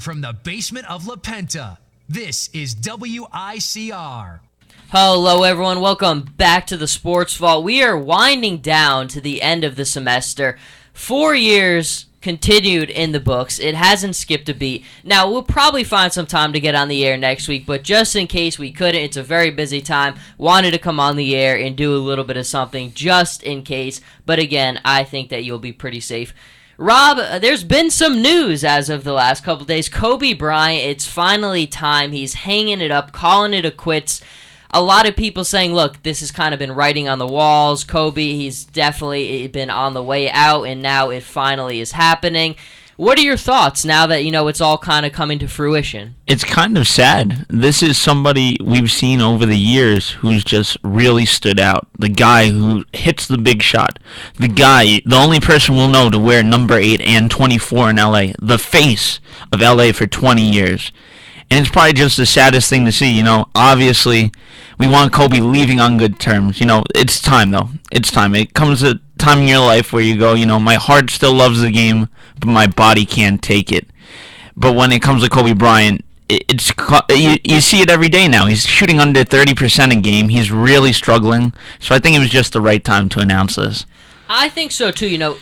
From the basement of La Penta, this is WICR. Hello everyone, welcome back to the Sports Vault. We are winding down to the end of the semester. 4 years continued in the books. It hasn't skipped a beat. Now, we'll probably find some time to get on the air next week, but just in case we couldn't, it's a very busy time. Wanted to come on the air and do a little bit of something just in case. But again, I think that you'll be pretty safe. Rob, there's been some news as of the last couple days. Kobe Bryant, it's finally time. He's hanging it up, calling it a quits. A lot of people saying, look, this has kind of been writing on the walls. Kobe, he's definitely been on the way out, and now it finally is happening. What are your thoughts now that, it's all kind of coming to fruition? It's kind of sad. This is somebody we've seen over the years who's just really stood out. The guy who hits the big shot. The only person we'll know to wear number 8 and 24 in LA. The face of LA for 20 years. And it's probably just the saddest thing to see, Obviously, we want Kobe leaving on good terms. It's time, though. It's time. It comes a time in your life where you go, my heart still loves the game, but my body can't take it. But when it comes to Kobe Bryant, you see it every day now. He's shooting under 30% a game. He's really struggling. So I think it was just the right time to announce this. I think so, too.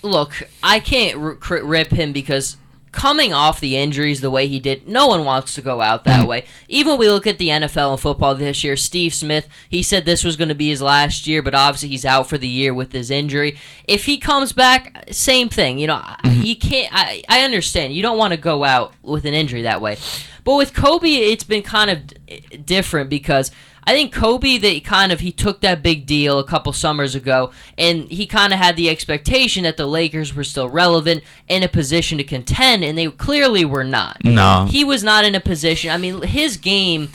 Look, I can't rip him because coming off the injuries the way he did, no one wants to go out that way. Even when we look at the NFL and football this year, Steve Smith, he said this was going to be his last year, but obviously he's out for the year with his injury. If he comes back, same thing. You can't. I understand. You don't want to go out with an injury that way. But with Kobe, it's been kind of different because I think Kobe, he took that big deal a couple summers ago, and he kind of had the expectation that the Lakers were still relevant, in a position to contend, and they clearly were not. No. He was not in a position. I mean, his game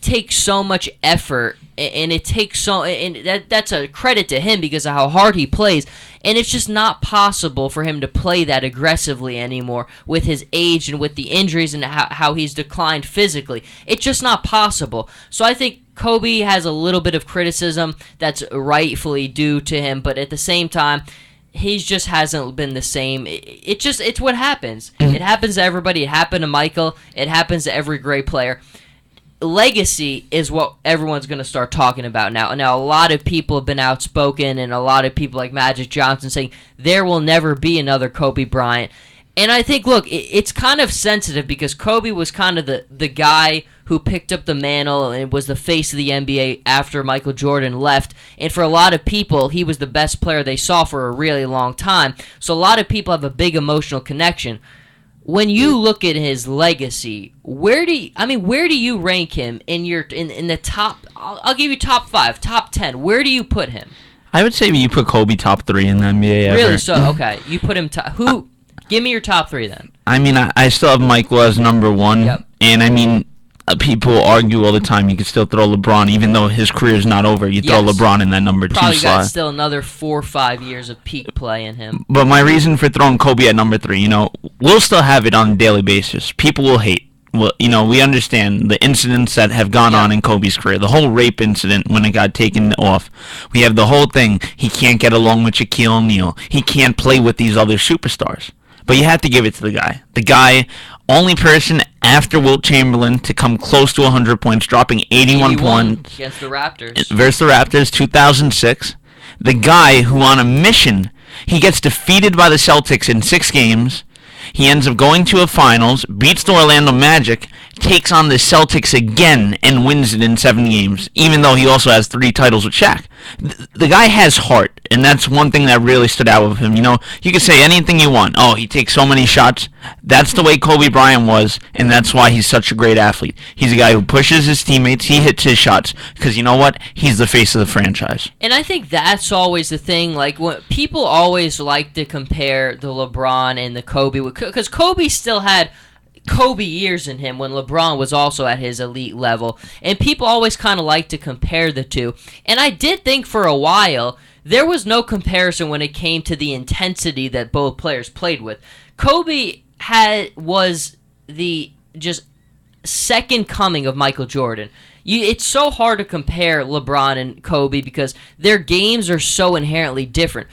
takes so much effort, and it takes and that's a credit to him because of how hard he plays, and it's just not possible for him to play that aggressively anymore with his age and with the injuries and how he's declined physically. It's just not possible. So I think Kobe has a little bit of criticism that's rightfully due to him, but at the same time, he just hasn't been the same. It's what happens. It happens to everybody. It happened to Michael. It happens to every great player. Legacy is what everyone's going to start talking about now. Now, a lot of people have been outspoken, and a lot of people like Magic Johnson saying there will never be another Kobe Bryant. And I think, look, it's kind of sensitive because Kobe was kind of the guy who picked up the mantle and was the face of the NBA after Michael Jordan left. And for a lot of people, he was the best player they saw for a really long time. So a lot of people have a big emotional connection. When you look at his legacy, where do you rank him in the top? I'll give you top 5, top 10. Where do you put him? I would say you put Kobe top 3 in the NBA ever. Really? So okay, you put him top. Who? Give me your top 3 then. I still have Michael as number 1, Yep. And people argue all the time you can still throw LeBron, even though his career is not over. You throw LeBron in that number 2 slot. Probably got still another 4 or 5 years of peak play in him. But my reason for throwing Kobe at number 3, we'll still have it on a daily basis. People will hate. Well, we understand the incidents that have gone on in Kobe's career. The whole rape incident when it got taken off. We have the whole thing. He can't get along with Shaquille O'Neal. He can't play with these other superstars. But you have to give it to the guy. The guy, only person after Wilt Chamberlain to come close to 100 points, dropping 81 points. Against the Raptors. Versus the Raptors, 2006. The guy who on a mission, he gets defeated by the Celtics in 6 games. He ends up going to a finals, beats the Orlando Magic, takes on the Celtics again, and wins it in 7 games, even though he also has 3 titles with Shaq. The guy has heart, and that's one thing that really stood out with him. You can say anything you want. Oh, he takes so many shots. That's the way Kobe Bryant was, and that's why he's such a great athlete. He's a guy who pushes his teammates. He hits his shots, because you know what? He's the face of the franchise. And I think that's always the thing. Like, when people always like to compare the LeBron and the Kobe, because Kobe still had Kobe years in him when LeBron was also at his elite level. And people always kind of like to compare the two. And I did think for a while there was no comparison when it came to the intensity that both players played with. Kobe was the just second coming of Michael Jordan. It's so hard to compare LeBron and Kobe because their games are so inherently different.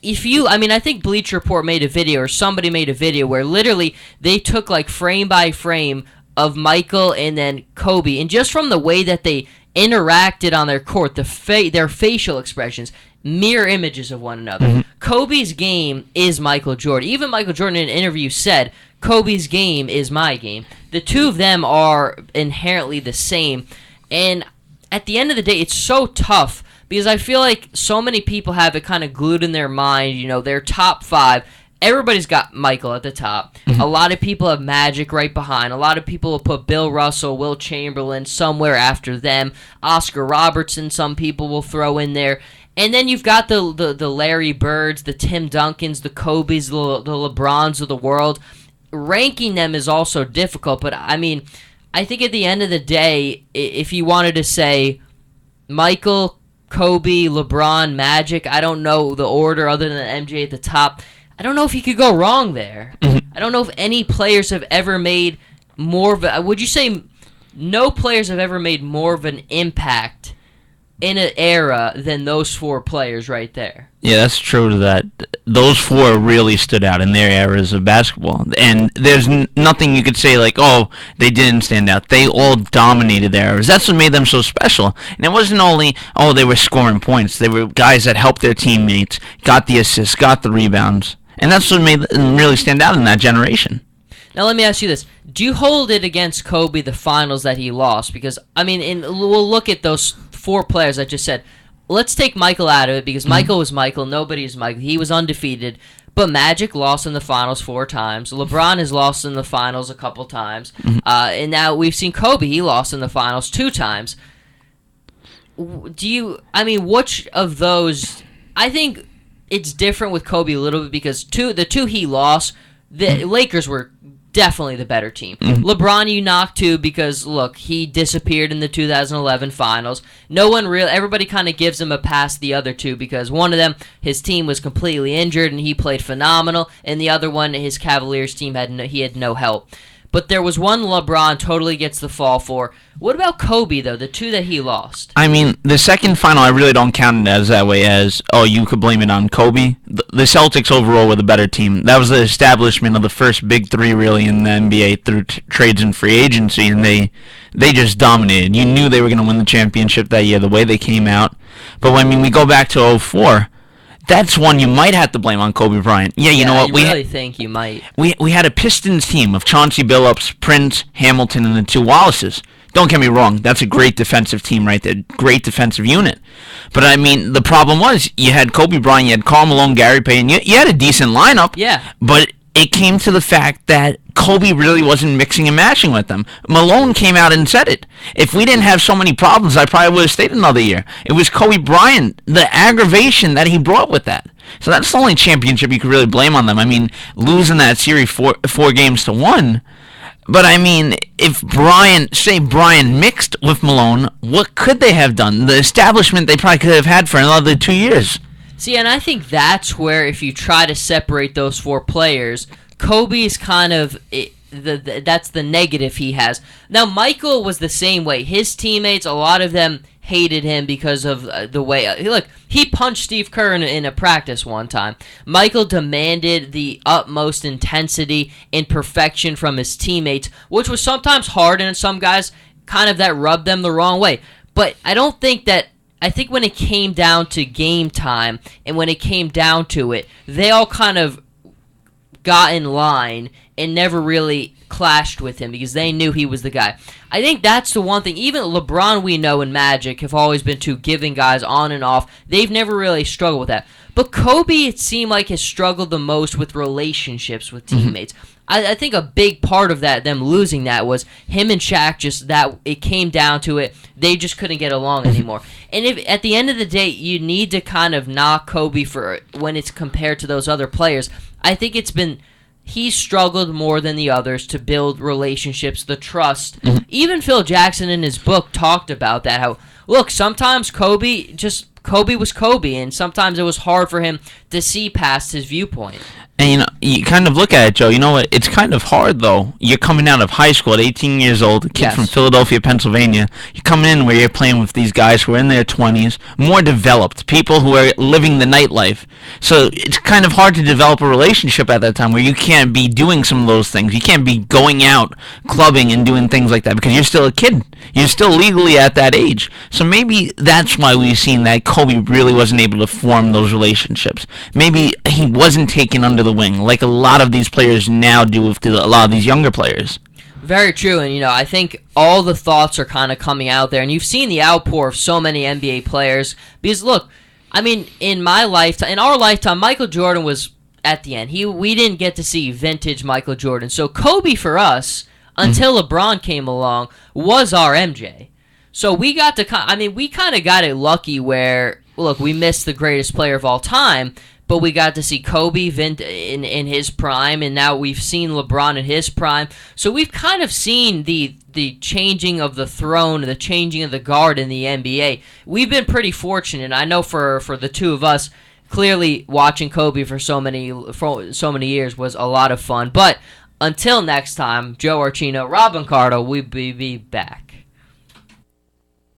I think Bleacher Report made a video, or somebody made a video, where literally they took like frame by frame of Michael and then Kobe, and just from the way that they interacted on their court, their facial expressions, mirror images of one another. Mm-hmm. Kobe's game is Michael Jordan. Even Michael Jordan in an interview said, Kobe's game is my game. The two of them are inherently the same, and at the end of the day, it's so tough, because I feel like so many people have it kind of glued in their mind, their top five. Everybody's got Michael at the top. Mm-hmm. A lot of people have Magic right behind. A lot of people will put Bill Russell, Will Chamberlain somewhere after them. Oscar Robertson, some people will throw in there. And then you've got the Larry Birds, the Tim Duncans, the Kobes, the LeBrons of the world. Ranking them is also difficult, but I think at the end of the day, if you wanted to say Michael, Kobe, LeBron, Magic, I don't know the order other than MJ at the top. I don't know if you could go wrong there. Mm-hmm. I don't know if any players have ever made more of a... Would you say no players have ever made more of an impact in an era than those four players right there? Yeah, that's true to that. Those four really stood out in their eras of basketball. And there's nothing you could say like, oh, they didn't stand out. They all dominated their eras. That's what made them so special. And it wasn't only, oh, they were scoring points. They were guys that helped their teammates, got the assists, got the rebounds. And that's what made them really stand out in that generation. Now let me ask you this. Do you hold it against Kobe, the finals that he lost? Because, we'll look at those four players I just said. Let's take Michael out of it, because Michael was Michael. Nobody is Michael. He was undefeated. But Magic lost in the finals 4 times. LeBron has lost in the finals a couple times. Mm-hmm. And now we've seen Kobe. He lost in the finals 2 times. Which of those... I think it's different with Kobe a little bit, because the two he lost, the Lakers were definitely the better team. Mm-hmm. LeBron you knocked too, because look, he disappeared in the 2011 finals. Everybody kind of gives him a pass, the other two, because one of them, his team was completely injured and he played phenomenal, and the other one, his Cavaliers team had no help. But there was one LeBron totally gets the fall for. What about Kobe, though, the 2 that he lost? The second final, I really don't count it as that way, as, oh, you could blame it on Kobe. The Celtics overall were the better team. That was the establishment of the first big 3, really, in the NBA through trades and free agency, and they just dominated. You knew they were going to win the championship that year, the way they came out. But when we go back to 2004... that's one you might have to blame on Kobe Bryant. Yeah, you know what? I really think you might. We had a Pistons team of Chauncey Billups, Prince, Hamilton, and the 2 Wallaces. Don't get me wrong, that's a great defensive team right there, great defensive unit. But the problem was, you had Kobe Bryant, you had Karl Malone, Gary Payton, you had a decent lineup. Yeah. But it came to the fact that Kobe really wasn't mixing and matching with them. Malone came out and said it. If we didn't have so many problems, I probably would have stayed another year. It was Kobe Bryant, the aggravation that he brought with that. So that's the only championship you could really blame on them. Losing that series 4 games to 1. But if Bryant mixed with Malone, what could they have done? The establishment they probably could have had for another 2 years. See, and I think that's where, if you try to separate those 4 players, Kobe's kind of that's the negative he has. Now, Michael was the same way. His teammates, a lot of them hated him because of the way... Look, he punched Steve Kerr in a practice one time. Michael demanded the utmost intensity and perfection from his teammates, which was sometimes hard, and some guys kind of that rubbed them the wrong way. But I don't think that... I think when it came down to game time, and when it came down to it, they all kind of got in line and never really clashed with him, because they knew he was the guy. I think that's the one thing. Even LeBron, we know, and Magic have always been 2 giving guys on and off. They've never really struggled with that. But Kobe, it seemed like, has struggled the most with relationships with teammates. Mm-hmm. I think a big part of that, them losing that, was him and Shaq, just that it came down to it. They just couldn't get along anymore. And if at the end of the day, you need to kind of knock Kobe for when it's compared to those other players. I think he's struggled more than the others to build relationships, the trust. Mm-hmm. Even Phil Jackson in his book talked about that, how, look, sometimes Kobe was Kobe, and sometimes it was hard for him to see past his viewpoint. And you kind of look at it, Joe. You know what? It's kind of hard, though. You're coming out of high school at 18 years old, a kid Yes. from Philadelphia, Pennsylvania. You're coming in where you're playing with these guys who are in their 20s, more developed, people who are living the nightlife. So it's kind of hard to develop a relationship at that time where you can't be doing some of those things. You can't be going out, clubbing, and doing things like that because you're still a kid. You're still legally at that age. So maybe that's why we've seen that Kobe really wasn't able to form those relationships. Maybe he wasn't taken under the wing like a lot of these players now do with a lot of these younger players. Very true, and I think all the thoughts are kind of coming out there, and you've seen the outpour of so many NBA players. Because look, I mean, in our lifetime, Michael Jordan was at the end. We didn't get to see vintage Michael Jordan. So Kobe for us, until LeBron came along, was our MJ. So we got to, we kind of got it lucky where, look, we missed the greatest player of all time, but we got to see Kobe in his prime, and now we've seen LeBron in his prime. So we've kind of seen the changing of the throne, the changing of the guard in the NBA. We've been pretty fortunate. I know for the two of us, clearly watching Kobe for so many years was a lot of fun. But until next time, Joe Archino, Robin Cardo, we'll be back.